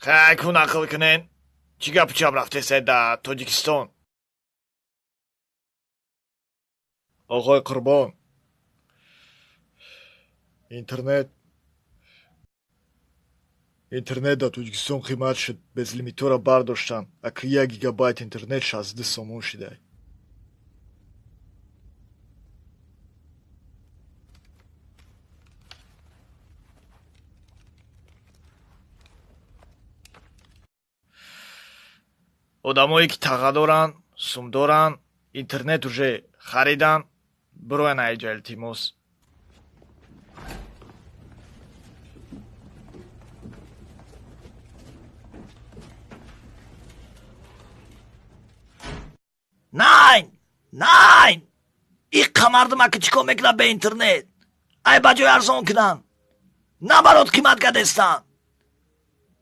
کن عقل کنین چی گپ چپ رفته سه در تاجیکستان. آقای قربان، اینترنت در توجیکستان قیمت شد. безлимитро را бардоштанд. аки 1 гигабайт интернет 60 сомон шида. одамое ки таға доранд, сум доранд, интернет уже харидан, бироян айҷа илтимос. Nein! Ich kamardım akı çikomekla be internet. Ay bacı arson kınan. Nabarot kıymat gadestan.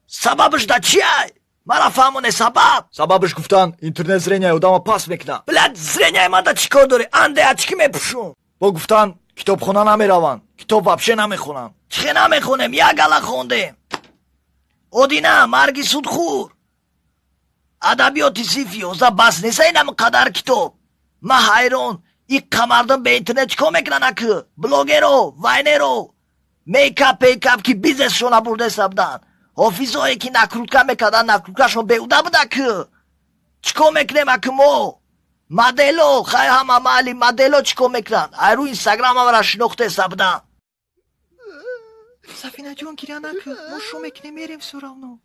Sababış da çiyay. Mara famone sabab. Sababış guftan internet zrenya odama pas mekna. Blad zrenya mada çikodori. Ande açki me puşun. Bo guftan kitapxona nameravan. Kitap vapşe namexonan. Çixe namexonem ya gala xondem. Odina margi sudxur. Adabiyoti sifioza bas nesayinam qadar kitap. Ma hayron. İlk kamardım be internet çikom ekran akı. Blogero, vaynero. Make-up ki bizes şona burada hesabdan. Ofiso eki nakrutka mekadan nakrutka şon be udabda akı. Çikom ekrem akı mo. Madelo, khay hama mali madelo çikom ekran. Ayru Instagram'a var aşinokta hesabdan. Safina John kiran akı. Mo şom eknem yerim soravno.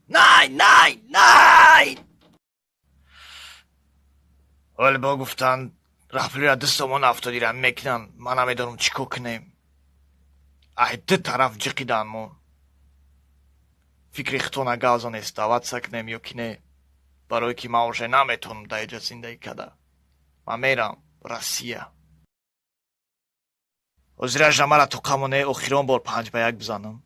Nein! ولی با گفتن رفلی را دستمون افتادیرم مکنن منم میدونم چیکو کنیم. عده طرف جقیدن مون. فکر اختونا گازان استوات سکنیم یا کنه. برای که ما уже نمیتونم در اینجا زندگی کده. من میرم روسیه. ازیراج نمارا تو کامونه اخیران بار 5 به 1 بزنم.